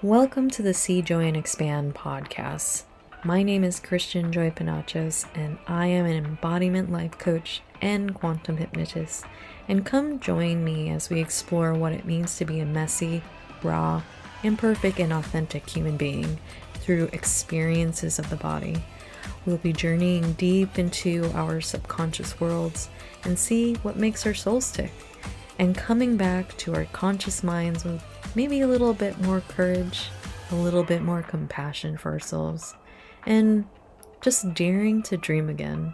Welcome to the See, Joy, and Expand podcast. My name is Christian Joy Panachos, and I am an embodiment life coach and quantum hypnotist. And come join me as we explore what it means to be a messy, raw, imperfect, and authentic human being through experiences of the body. We'll be journeying deep into our subconscious worlds and see what makes our souls tick, and coming back to our conscious minds with maybe a little bit more courage, a little bit more compassion for ourselves, and just daring to dream again.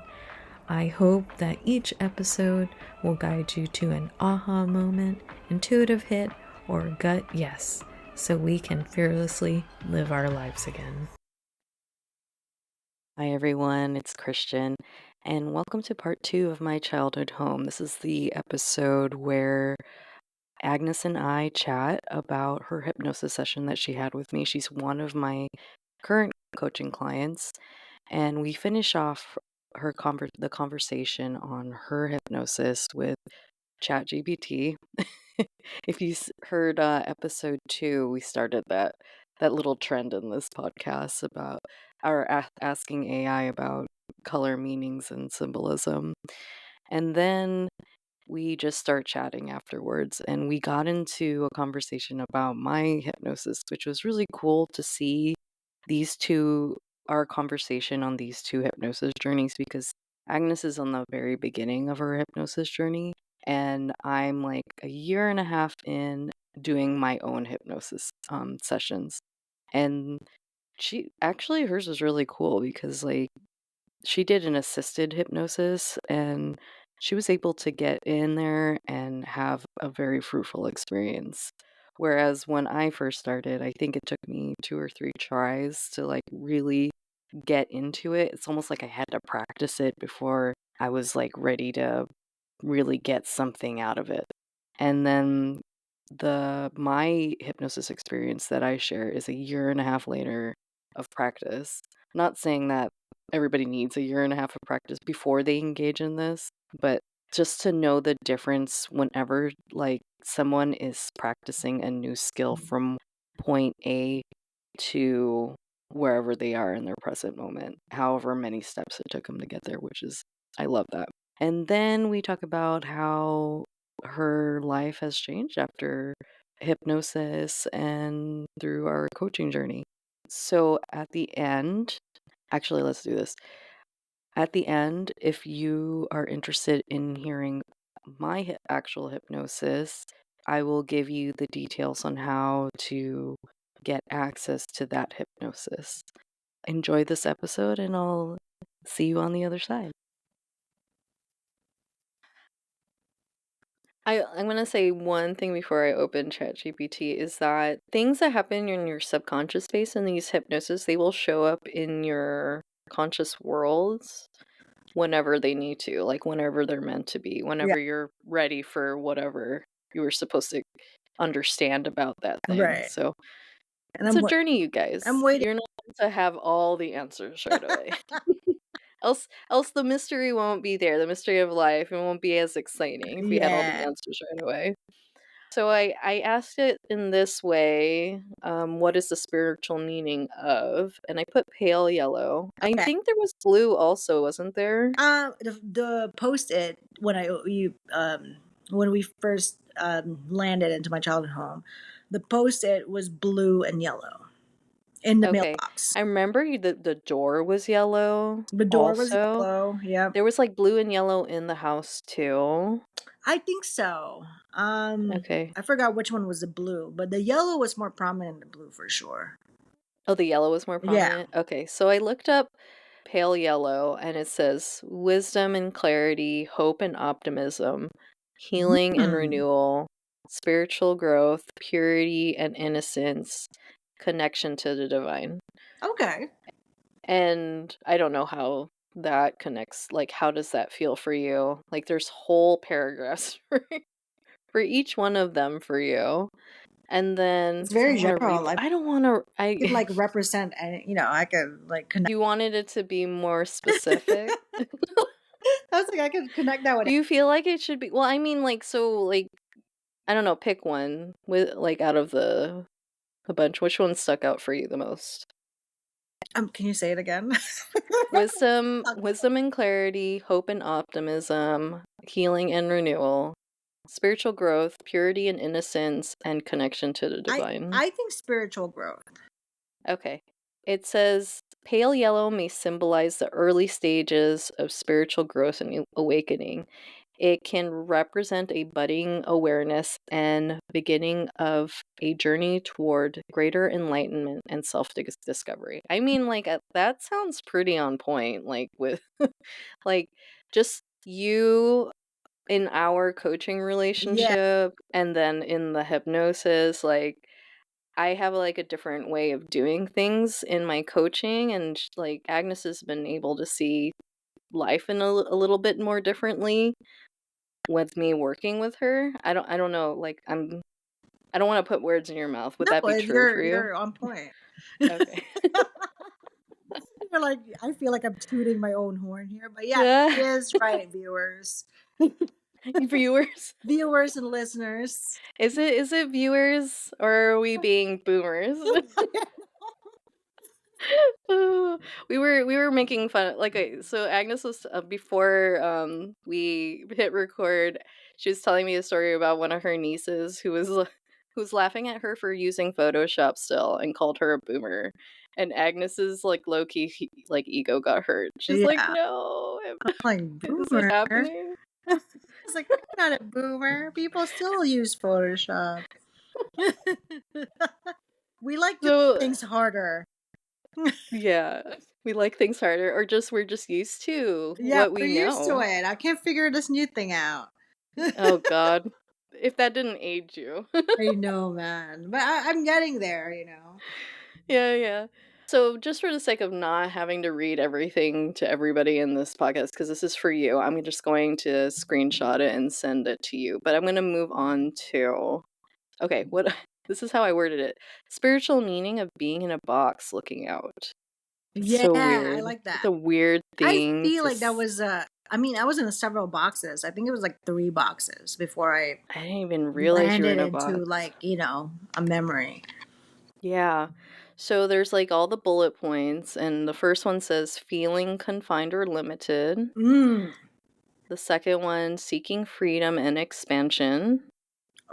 I hope that each episode will guide you to an aha moment, intuitive hit, or gut yes, so we can fearlessly live our lives again. Hi everyone, it's Christian, and welcome to part 2 of my childhood home. This is the episode where Agnes and I chat about her hypnosis session that she had with me. She's one of my current coaching clients, and we finish off the conversation on her hypnosis with ChatGPT. If you heard episode 2, we started that little trend in this podcast about asking AI about color meanings and symbolism. And then we just start chatting afterwards, and we got into a conversation about my hypnosis, which was really cool to see our conversation on these two hypnosis journeys, because Agnes is on the very beginning of her hypnosis journey, and I'm like a year and a half in doing my own hypnosis sessions. And hers was really cool because she did an assisted hypnosis, and she was able to get in there and have a very fruitful experience. Whereas when I first started, I think it took me 2 or 3 tries to really get into it. It's almost like I had to practice it before I was ready to really get something out of it. And then my hypnosis experience that I share is a year and a half later of practice. Not saying that everybody needs a year and a half of practice before they engage in this, but just to know the difference whenever someone is practicing a new skill from point A to wherever they are in their present moment, however many steps it took them to get there, I love that. And then we talk about how her life has changed after hypnosis and through our coaching journey. So at the end, actually, let's do this. At the end, if you are interested in hearing my actual hypnosis, I will give you the details on how to get access to that hypnosis. Enjoy this episode, and I'll see you on the other side. I'm going to say one thing before I open ChatGPT is that things that happen in your subconscious space in these hypnosis, they will show up in your conscious worlds whenever they need to, whenever they're meant to be, whenever you're ready for whatever you were supposed to understand about that thing. Right. So And it's a journey, you guys. I'm waiting. You're not meant to have all the answers right away. Else the mystery won't be there. The mystery of life, it won't be as exciting if we had all the answers right away. So I asked it in this way, what is the spiritual meaning of? And I put pale yellow. I think there was blue also, wasn't there? The Post-it when we first landed into my childhood home, the Post-it was blue and yellow in the mailbox. I remember the door was yellow. The door was yellow. Yeah. There was blue and yellow in the house too. I think so. Okay. I forgot which one was the blue, but the yellow was more prominent than the blue for sure. Oh, the yellow was more prominent? Yeah. Okay, so I looked up pale yellow, and it says wisdom and clarity, hope and optimism, healing and renewal, spiritual growth, purity and innocence, connection to the divine. Okay. And I don't know how that connects. How does that feel for you? There's whole paragraphs for each one of them for you. And then it's very general. I don't want to. I could represent, and I could connect. You wanted it to be more specific. I was I could connect that with. Do you feel like it should be? Well, I mean, I don't know. Pick one with out of the a bunch. Which one stuck out for you the most? Can you say it again? Wisdom and clarity, hope and optimism, healing and renewal, spiritual growth, purity and innocence, and connection to the I divine. I think spiritual growth. Okay. It says pale yellow may symbolize the early stages of spiritual growth and awakening. It can represent a budding awareness and beginning of a journey toward greater enlightenment and self-discovery. I mean, like, that sounds pretty on point, like, with, like, just you in our coaching Yeah. relationship and then in the hypnosis, like, I have, like, a different way of doing things in my coaching, and, like, Agnes has been able to see life in a little bit more differently with me working with her. I don't know, like, I don't wanna put words in your mouth. Would No, that be true for you? you're on point. Okay. You're like, I feel like I'm tooting my own horn here, but yeah, Yeah. he is right, viewers. Viewers? Viewers and listeners. Is it viewers, or are we being boomers? Oh, we were making fun, like, so Agnes was, before, we hit record, she was telling me a story about one of her nieces who was laughing at her for using Photoshop still and called her a boomer, and Agnes's, like, low-key, like, ego got hurt. She's like, Yeah. "No, I'm like, is it boomer. happening?" It's like, I'm not a boomer. People still use Photoshop. We like doing So, things harder. yeah, we like things harder, or just we're just used to Yeah, what we're we used to know. it. I can't figure this new thing out. Oh god. If that didn't age you. I know, man. But I'm getting there, you know. Yeah, yeah. So, just for the sake of not having to read everything to everybody in this podcast, because this is for you, I'm just going to screenshot it and send it to you. But I'm going to move on to, okay, what this is how I worded it. Spiritual meaning of being in a box looking out. It's Yeah, so I weird. like It's that. a weird I thing feel to. like that was I mean, I was in several boxes. I think it was like 3 boxes before I I didn't even realize you were landed in a into box. like, a memory. Yeah. So there's like all the bullet points, and the first one says feeling confined or limited. Mm, The second one, seeking freedom and expansion.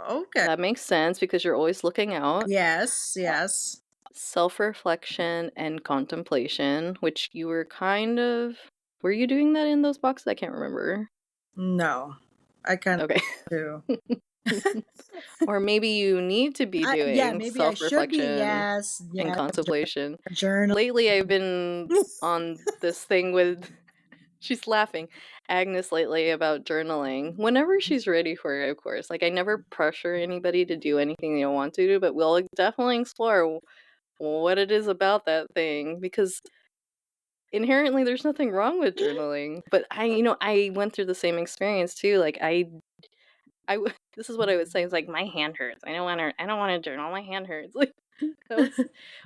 okay. That makes sense because you're always looking out. Yes, Uh, yes. Self reflection and contemplation, which you were kind of. Were you doing that in those boxes? I can't remember. No. I kind of Okay. do. Or maybe you need to be Yeah, doing maybe I self should be. reflection Yes, and yes. contemplation. Journal. Lately, I've been on this thing with. She's laughing. Agnes lately about journaling. Whenever she's ready for it, of course. Like, I never pressure anybody to do anything they don't want to do, but we'll like, definitely explore what it is about that thing, because inherently there's nothing wrong with journaling. But I went through the same experience too. Like, this is what I would say. It's like, my hand hurts. I don't want to journal. My hand hurts. Like, that was,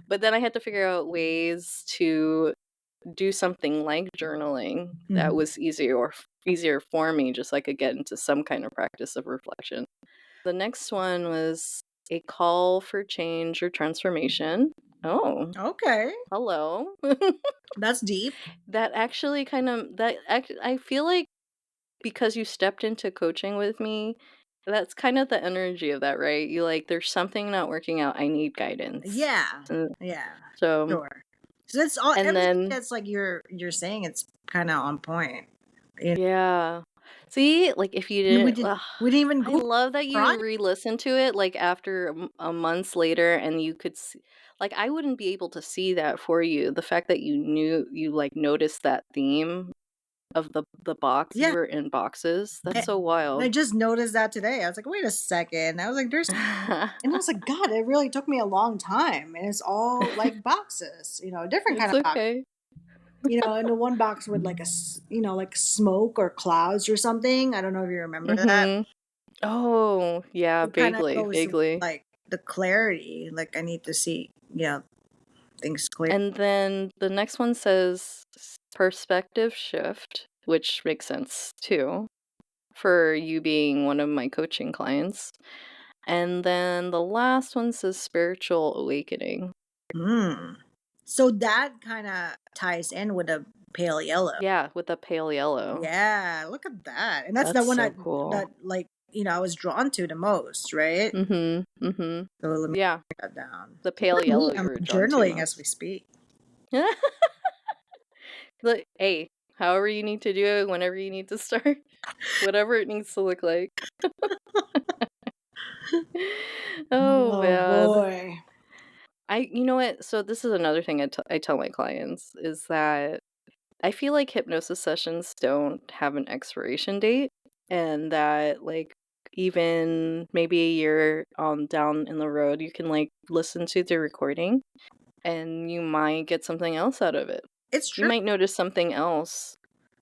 but then I had to figure out ways to do something like journaling that Mhm. was easier for me, just so I could get into some kind of practice of reflection. The next one was a call for change or transformation. Oh, Okay. hello. That's deep. That actually I feel like, because you stepped into coaching with me, that's kind of the energy of that, right? You like, there's something not working out. I need guidance. Yeah. And Yeah. so, Sure. So it's all and everything then that's like you're saying it's kind of on point. You yeah. See, like, if you know, didn't we didn't even I go love that prior. you re-listen to it, like, after a months later, and you could see, like, I wouldn't be able to see that for you. The fact that you, like, noticed that theme of the box, you Yeah. were in boxes, that's And so and I wild. just noticed that today. I was like, wait a second. I was like, and I was like, God, it really took me a long time. And it's all like boxes, different kind It's of box. okay. In the one box with like like smoke or clouds or something. I don't know if you remember that. Mhm. Oh, yeah, It kind of vaguely, goes with vaguely. like the clarity. Like I need to see, things clear. And then the next one says perspective shift, which makes sense too, for you being one of my coaching clients. And then the last one says spiritual awakening. Hmm. So that kind of ties in with the pale yellow. Yeah, with the pale yellow. Yeah, look at that. And that's the That's one so cool. that like, I was drawn to the most, right? Mm-hmm. So let me Yeah, write that down. the Look pale at me, yellow you I'm were drawn to journaling as we most. speak. Look, hey, however you need to do it, whenever you need to start, whatever it needs to look like. Oh Oh man. boy. You know what? So this is another thing I tell my clients is that I feel like hypnosis sessions don't have an expiration date, and that like even maybe a year down in the road, you can like listen to the recording and you might get something else out of it. It's You true. might notice something else.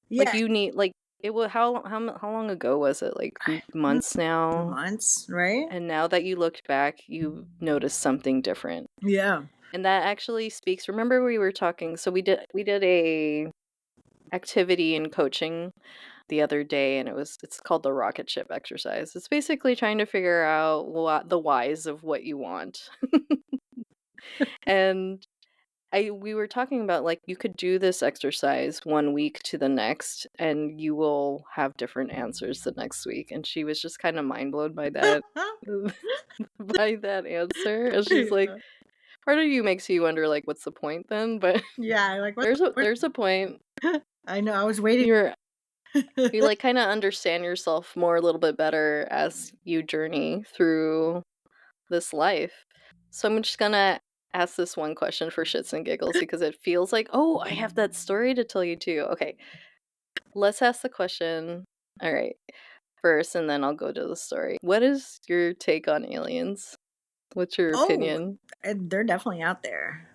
Like Yeah. you need like it was how long ago was it? Like Mm, months now. months, right? And now that you looked back, you noticed something different. Yeah. And that actually speaks. Remember we were talking, so we did a activity in coaching the other day, and it's called the rocket ship exercise. It's basically trying to figure out what the whys of what you want. And we were talking about like you could do this exercise one week to the next and you will have different answers the next week. And she was just kind of mind blown by that by that answer. And she's like, Yeah. part of you makes you wonder like what's the point then? But Yeah, like what there's the a there's a point. I know, I was waiting. You're you like kind of understand yourself more a little bit better as you journey through this life. So I'm just gonna ask this one question for shits and giggles because it feels like, oh, I have that story to tell you too. Okay, let's ask the question. All right, first, and then I'll go to the story. What is your take on aliens? What's your Oh, opinion? and they're definitely out there.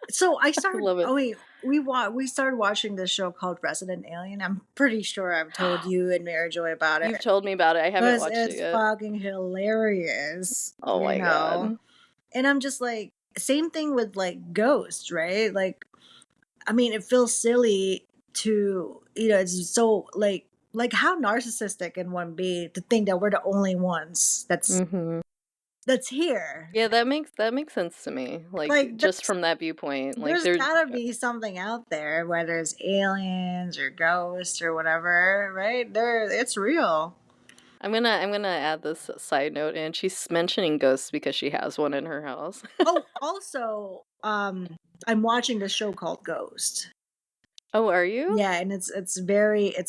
So I I started. love it. Oh wait, we started watching this show called Resident Alien. I'm pretty sure I've told you and Mary Joy about You've it told me about it. I haven't because watched it it's yet. fucking hilarious. Oh my god. And I'm just like, same thing with like Ghost, right? Like, I mean, it feels silly to it's so like how narcissistic can one be to think that we're the only ones Mm-hmm. that's here. Yeah, that makes sense to me. Like Like just from that viewpoint, like there's there. gotta be something out there, whether it's aliens or ghosts or whatever, right? It's real. I'm gonna add this side note, and she's mentioning ghosts because she has one in her house. Oh, also, I'm watching this show called Ghost. Oh, are you? Yeah, and it's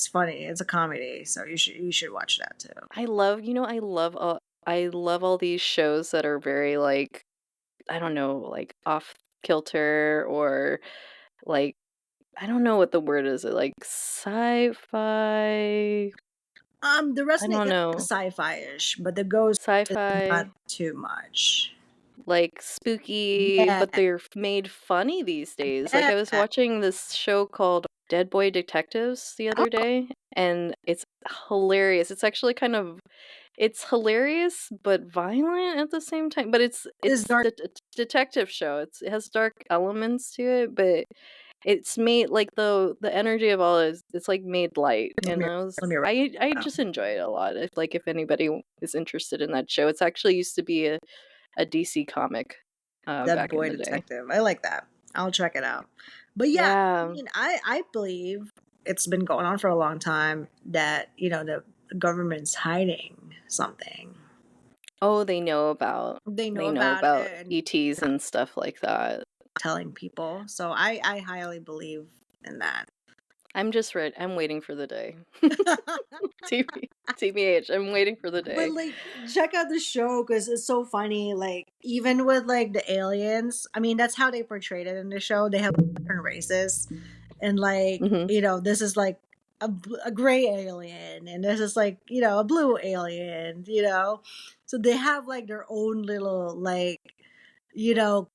funny. It's a comedy, so you should watch that too. I love all these shows that are very like I don't know, like off kilter or like I don't know what the word is. Like sci-fi. The I Resident don't Alien is know. sci-fi-ish, but the Ghost is not Sci-fi, too much. like spooky, Yeah, but they're made funny these days. Like yeah. I was watching this show called Dead Boy Detectives the other Oh, day, and it's hilarious. It's hilarious but violent at the same time. But it's this it's dark. the detective show. It has dark elements to it, but it's made like the energy of all is it's like made light, Let and me let me write I it down. just enjoy it a lot. If anybody is interested in that show, it's actually used to be a DC comic Dead back in Boy the day. Detective. I like that. I'll check it out. But yeah, I Yeah. mean, I believe it's been going on for a long time that the government's hiding something. Oh, they know about They know they know about about it and ETs not and stuff like that. telling people. So I highly believe in that. I'm waiting for the day. TBH, I'm waiting for the But day. like, check out the show because it's so funny. Like, even with like the aliens, I mean, that's how they portrayed it in the show. They have different races, and like, Hmm. this is like a gray alien, and this is like a blue alien. So they have like their own little like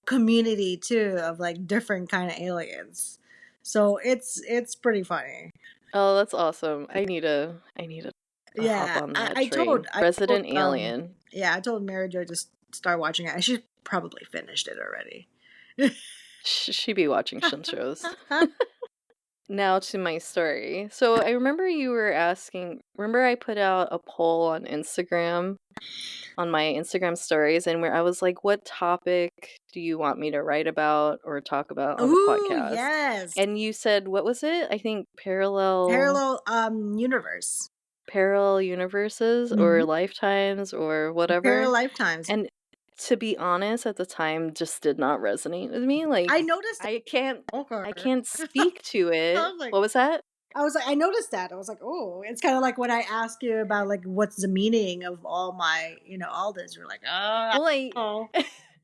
community too of like different kind of aliens. So it's pretty funny. Oh, that's awesome. I need to hop Yeah, on I, that I told train. I told Resident Alien. yeah, I told Mary Jo to start watching it. She probably finished it already. She be watching some shows. Now to my story. So I remember you were asking, remember I put out a poll on Instagram on my Instagram stories, and where I was like, "What topic do you want me to write about or talk about on the Ooh, podcast?" yes. And you said, what was it? I think Parallel universe. parallel universes or Mhm. lifetimes or Parallel whatever. lifetimes. And to be honest, at the time just did not resonate with me. Like I noticed I can't okay. I can't speak to I it. was like What was that? I noticed that. I was like, "Oh," it's kinda like when I ask you about, like, what's the meaning of all my, all this, you're like, "Oh, I Well, don't know."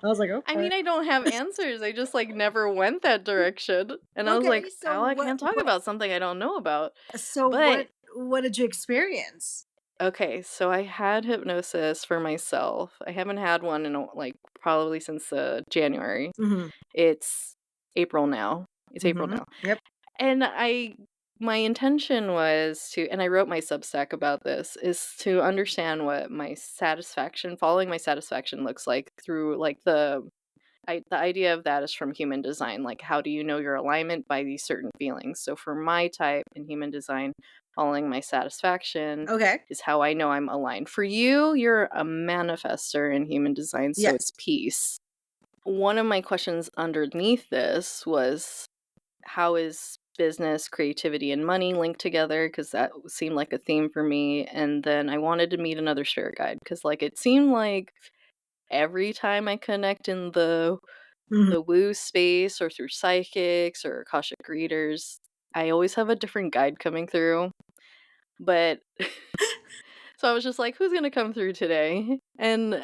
I was like, I "Okay." mean, I don't have answers. I just like never went that direction. And I was Okay, like, so oh, I can't talk what about something I don't know about. so But what did you experience? okay, so I had hypnosis for myself. I haven't had one in like probably since January. Mhm. It's April now. It's April Mhm. now. Yep. And my intention was to, and I wrote my Substack about this, is to understand what my satisfaction, following my satisfaction looks like through like the idea of that is from human design. Like, how do you know your alignment? By these certain feelings. So for my type in human design, following my satisfaction Okay. is how I know I'm aligned. For you, you're a manifester in human design, so Yes. it's peace. One of my questions underneath this was, how is business, creativity, and money linked together? Because that seemed like a theme for me. And then I wanted to meet another spirit guide because, like, it seemed like every time I connect in Mhm. the woo space or through psychics or Akashic readers, I always have a different guide coming through. But so I was just like, who's gonna come through today? And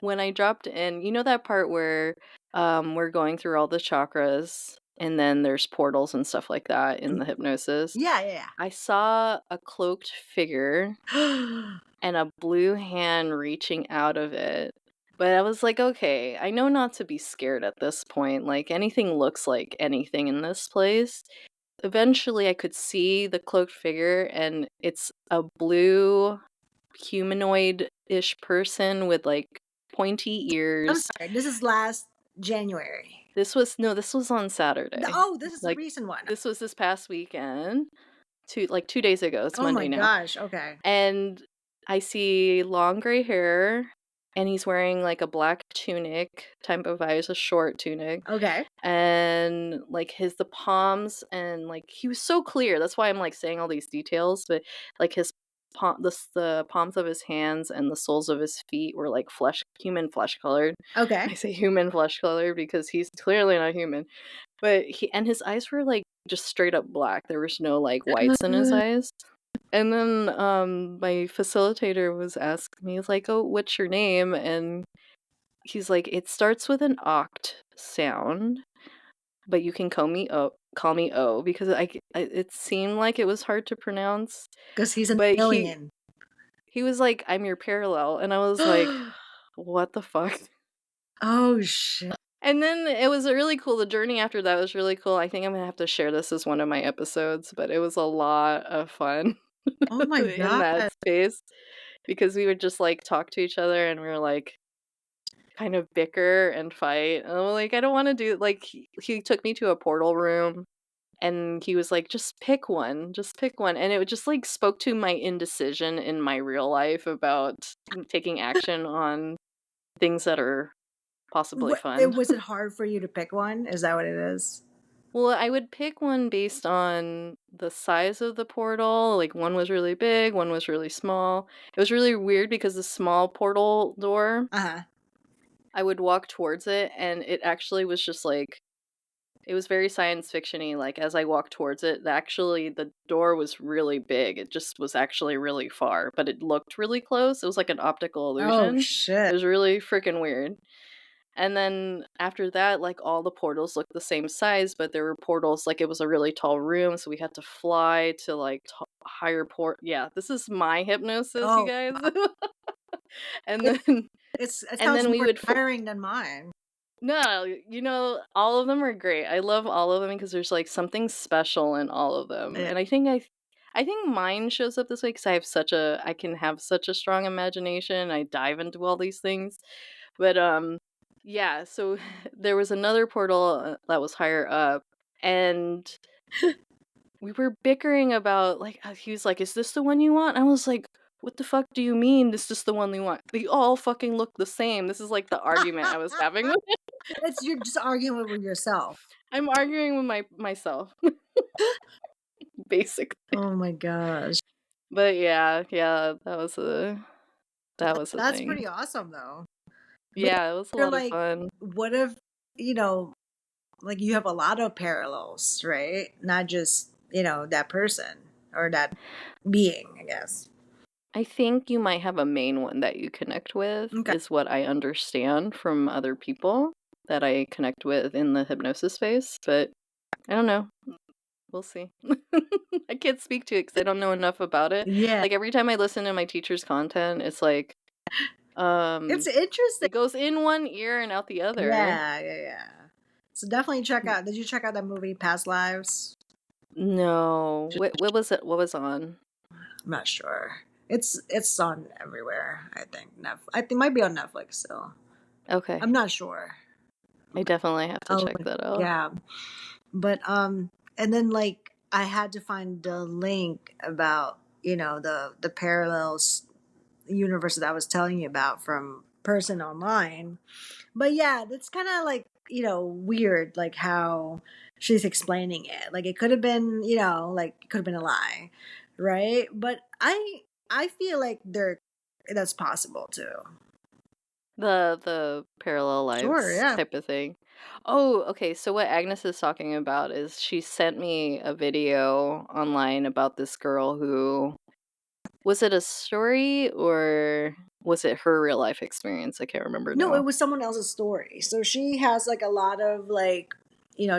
when I dropped in, you know that part where we're going through all the chakras and then there's portals and stuff like that in the hypnosis. Yeah, yeah, I saw a cloaked figure yeah. and a blue hand reaching out of it. But I was like, okay, I know not to be scared at this point. Like, anything looks like anything in this place. Eventually, I could see the cloaked figure, and it's a blue humanoid ish person with like pointy I'm ears. sorry, this is last January. This was, no, this was on Saturday. Oh, this is the Like, recent one. this was this past weekend, 2 days ago. It's Oh my Monday now. gosh, okay. And I see long gray hair, and he's wearing like a black tunic type of vibes, a short tunic. Okay. And like the palms, and like he was so clear. That's why I'm like saying all these details, but like his the palms of his hands and the soles of his feet were like human flesh colored. Okay. I say human flesh colored because he's clearly not human. But his eyes were like just straight up black. There was no like whites in his eyes. And then my facilitator was asking me, he's like, "Oh, what's your name?" And he's like, "It starts with an oct sound, but you can call me O," because it seemed like it was hard to pronounce. Because he's an But alien. he was like, "I'm your parallel," and I was like, "What the fuck?" Oh, shit. And then it was really cool. The journey after that was really cool. I think I'm gonna have to share this as one of my episodes, but it was a lot of fun Oh my in that god. space because we would just like talk to each other and we were like kind of bicker and fight. And I'm like, I don't want to do like he took me to a portal room and he was like, just pick one. And it just like spoke to my indecision in my real life about taking action on things that are possibly fun. Was it hard for you to pick one? Is that what it is? Well, I would pick one based on the size of the portal. Like one was really big, one was really small. It was really weird because the small portal door, Uh-huh. I would walk towards it and it actually was just like it was very science fiction-y. Like as I walked towards it, actually the door was really big. It just was actually really far, but it looked really close. It was like an optical Oh illusion. It shit. was really freaking weird. And then after that, like all the portals looked the same size, but there were portals like it was a really tall room, so we had to fly to like higher port. Yeah, this is my hypnosis, you Oh, guys. and it, then it and sounds then we more would tiring than mine. no, all of them are great. I love all of them because there's like something special in all of them. Yeah. And I think mine shows up this way because I can have such a strong imagination. I dive into all these things. But yeah, so there was another portal that was higher up, and we were bickering about like he was like, "Is this the one you want?" I was like, what the fuck do you mean this is the one they want? They all fucking look the same. This is like the argument I was having with It's you're just arguing with yourself. I'm arguing with myself, basically. Oh my gosh. But yeah, that was a That's thing. pretty awesome though. But Yeah, it was a you're lot of like, fun. what if, you know, like you have a lot of parallels, right? Not just, that person or that being, I guess. I think you might have a main one that you connect with, Okay. is what I understand from other people that I connect with in the hypnosis space, but I don't know. We'll see. I can't speak to it because I don't know enough about it. Yeah. Like every time I listen to my teacher's content, it's like, It's interesting. it goes in one ear and out the other. Yeah, yeah, yeah. So definitely check out. Did you check out that movie Past Lives? No. What was it? What was on? I'm not sure. It's on everywhere. I think I think it might be on Netflix still. Okay. I'm not sure. I definitely have to Oh check that out. yeah, but and then like I had to find the link about the parallels universe that I was telling you about from person online. But yeah, that's kind of like weird, like how she's explaining it. Like it could have been like it could have been a lie, right? But I feel like that's possible too. The parallel Sure, lives yeah. type of thing. Oh, okay. So what Agnes is talking about is she sent me a video online about this girl who was it a story or was it her real life experience? I can't remember No, it now. was someone else's story. So she has like a lot of like,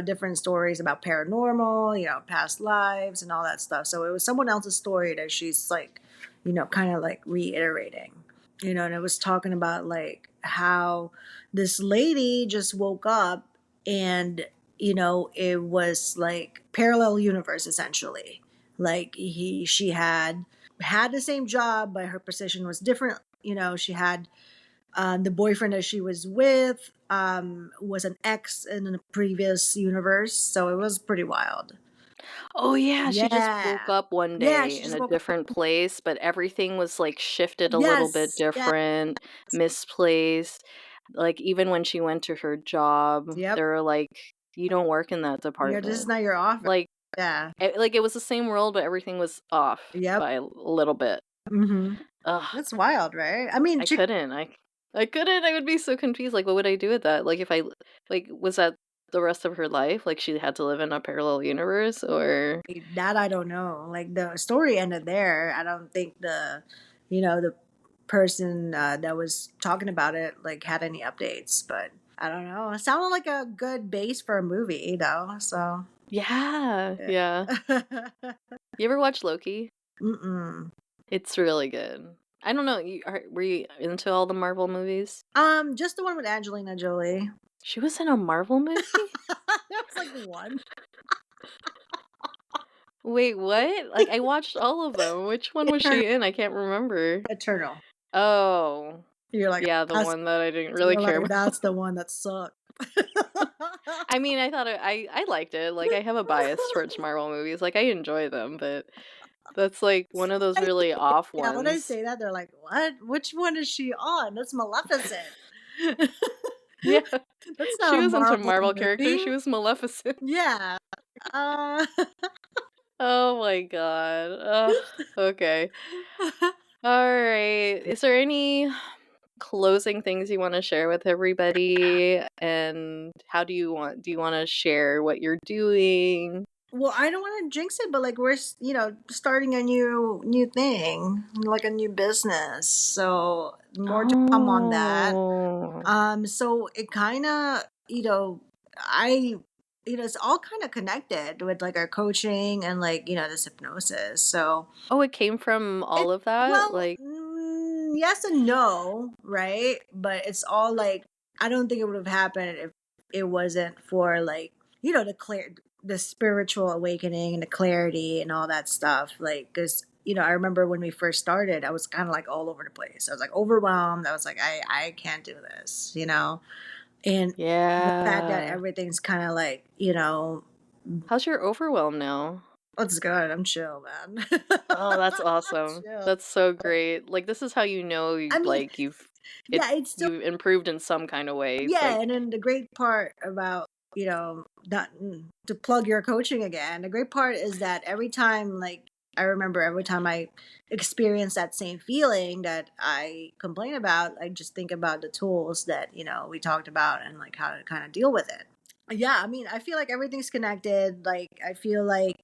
different stories about paranormal, past lives and all that stuff. So it was someone else's story that she's like, kind of like reiterating. And it was talking about like how this lady just woke up and, it was like parallel universe essentially. Like she had the same job, but her position was different. She had the boyfriend that she was with was an ex in a previous universe, so it was pretty wild. Oh yeah, she just Yeah, woke up one yeah. day She in just a woke up. different place, but everything was like shifted a little bit Yes, yes, different, misplaced. Like even when she went to her job, yep. they were like, "You don't work in that This is department." not your office. Like Yeah, like it was the same world, but everything was off yep. by a little bit. Mm-hmm. Ugh, That's wild, right? I mean, I couldn't. I couldn't. I would be so confused. Like, what would I do with that? Like, if I like, was that the rest of her life? Like, she had to live in a parallel universe, or that I don't know. Like the story ended there. I don't think the person that was talking about it like had any updates, but I don't know. It sounded like a good base for a movie, though. So yeah, yeah. yeah. You ever watch Loki? Mm-mm. It's really good. I don't know. Were you into all the Marvel movies? Just the one with Angelina Jolie. She was in a Marvel movie? That was like one. Wait, what? Like, I watched all of them. Which one was Eternal. she in? I can't remember. Eternal. Oh, You're like yeah, the that's one that I didn't really you're care like about. that's the one that sucked. I mean, I thought I liked it. Like, I have a bias towards Marvel movies. Like, I enjoy them, but that's like one of those really off Yeah, when I ones. say that, they're like, "What? Which one is she on? That's Maleficent." Yeah, That's she not a wasn't a Marvel Marvel character. movie. She was Maleficent. Yeah. Uh, Oh my god. Ugh, okay. All right. Is there any closing things you want to share with everybody? And how do you want to share what you're doing? well, I don't want to jinx it, but like we're starting a new thing, like a new business. So more to come on that. Oh. So it kind of I it's all kind of connected with like our coaching and like this hypnosis. So Oh, it came from it all of that? well, Like, yes and no, right? But it's all like I don't think it would have happened if it wasn't for like the spiritual awakening and the clarity and all that stuff. Like, because I remember when we first started, I was kind of like all over the place. I was like overwhelmed. I was like, I can't do this, and the fact that yeah. everything's kind of like How's your overwhelm now? That's good. I'm chill, man. Oh, that's awesome. Chill. That's so great. Like, this is how you know, I mean, like, yeah, it's still you've improved in some kind of way. It's yeah, like, and then the great part about not to plug your coaching again. The great part is that every time, like I remember, every time I experience that same feeling that I complain about, I just think about the tools that we talked about and like how to kind of deal with it. Yeah, I mean, I feel like everything's connected. Like I feel like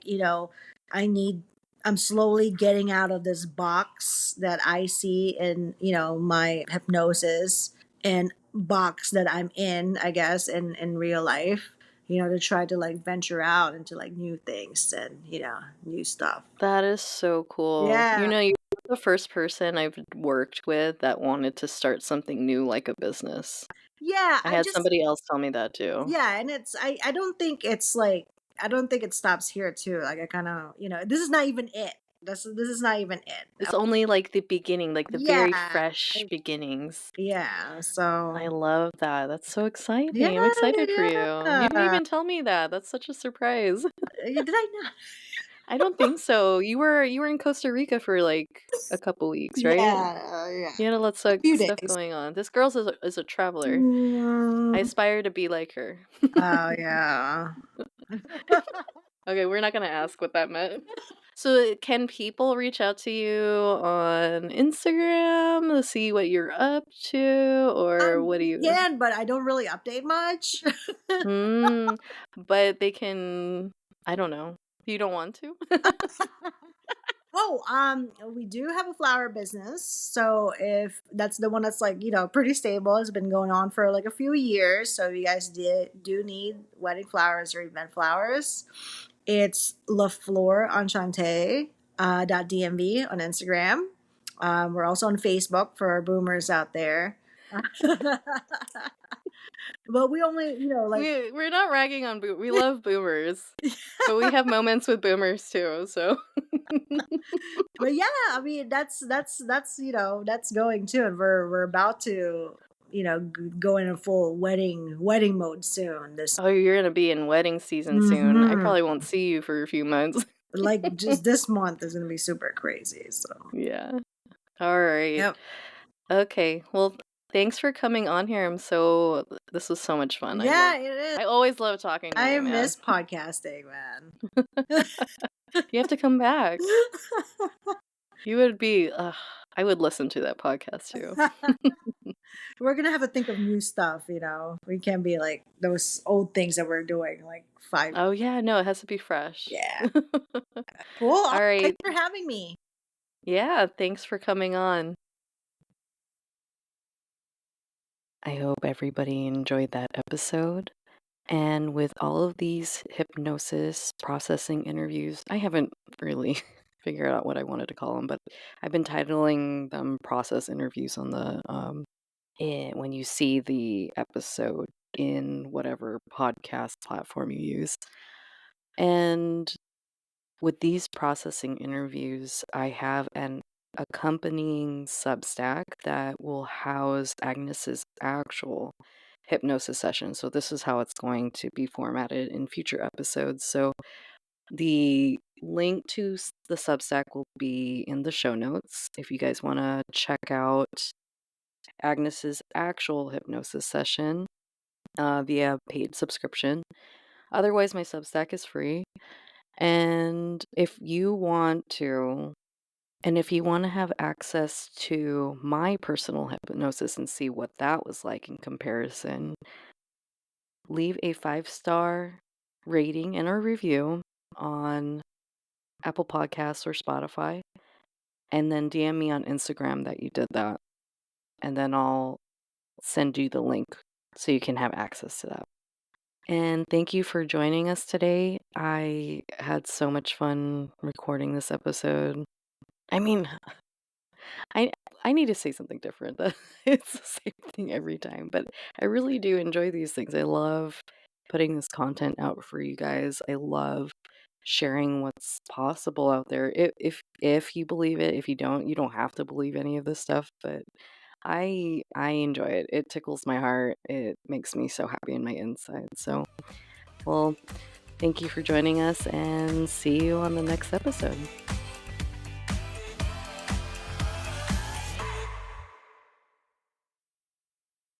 I need. I'm slowly getting out of this box that I see in my hypnosis and box that I'm in, I guess, in real life. To try to like venture out into like new things and new stuff. that is so cool. Yeah, You're the first person I've worked with that wanted to start something new like a business. yeah. I had somebody else tell me that too. Yeah, and I don't think it's like I don't think it stops here too. Like I kind of this is not even it. This is not even it. It's only like the beginning, like the very Yeah, fresh beginnings. yeah. I So love that. That's so yeah, exciting. I'm excited for you. You didn't yeah. even tell me that. That's such a surprise. Did I not? I don't think so. You were in Costa Rica for like a couple weeks, right? Yeah. You had a lot of A few stuff days. going on. This girl's is a traveler. I Mm, aspire to be like her. oh yeah. Okay, we're not gonna ask what that meant. So, can people reach out to you on Instagram to see what you're up to, or what do You you? can, but I don't really update much. Mm, but they can. I don't know. You don't want to? Oh, we do have a flower business. So if that's the one that's like, pretty stable, it's been going on for like a few years. So if you guys do need wedding flowers or event flowers, it's La Flor Enchante .dmv on Instagram. We're also on Facebook for our boomers out there. But we only, like We're not ragging on we love boomers, but we have moments with boomers too. So but yeah, I mean that's that's going too, and we're about to go in a full wedding mode soon. This oh, you're gonna be in wedding season soon. I hmm probably won't see you for a few months. like just this month is gonna be super crazy. So Yeah. All right. yep, Okay. Well, thanks for coming on here. This was so much fun. yeah, it is. I always love talking to I you, man. miss podcasting, man. You have to come back. You would be, I would listen to that podcast too. We're gonna have to think of new stuff. We can't be like those old things that we're doing like five. Oh yeah, no, it has to be fresh. Yeah, cool. All right. Thanks for having me. Yeah, thanks for coming on. I hope everybody enjoyed that episode. And with all of these hypnosis processing interviews, I haven't really figured out what I wanted to call them, but I've been titling them process interviews on the when you see the episode in whatever podcast platform you use. And with these processing interviews, I have an accompanying Substack that will house Agnes's actual hypnosis session. So this is how it's going to be formatted in future episodes. So the link to the Substack will be in the show notes if you guys want to check out Agnes's actual hypnosis session via paid subscription. Otherwise, my Substack is free. And if you want to have access to my personal hypnosis and see what that was like in comparison, leave a 5-star rating and a review on Apple Podcasts or Spotify, and then DM me on Instagram that you did that. And then I'll send you the link so you can have access to that. And thank you for joining us today. I had so much fun recording this episode. I mean, I I need to say something different. It's the same thing every time, but I really do enjoy these things. I love putting this content out for you guys. I love sharing what's possible out there. If you believe it, if you don't have to believe any of this stuff, but I enjoy it. It tickles my heart. It makes me so happy in my inside. So, well, Thank you for joining us, and see you on the next episode.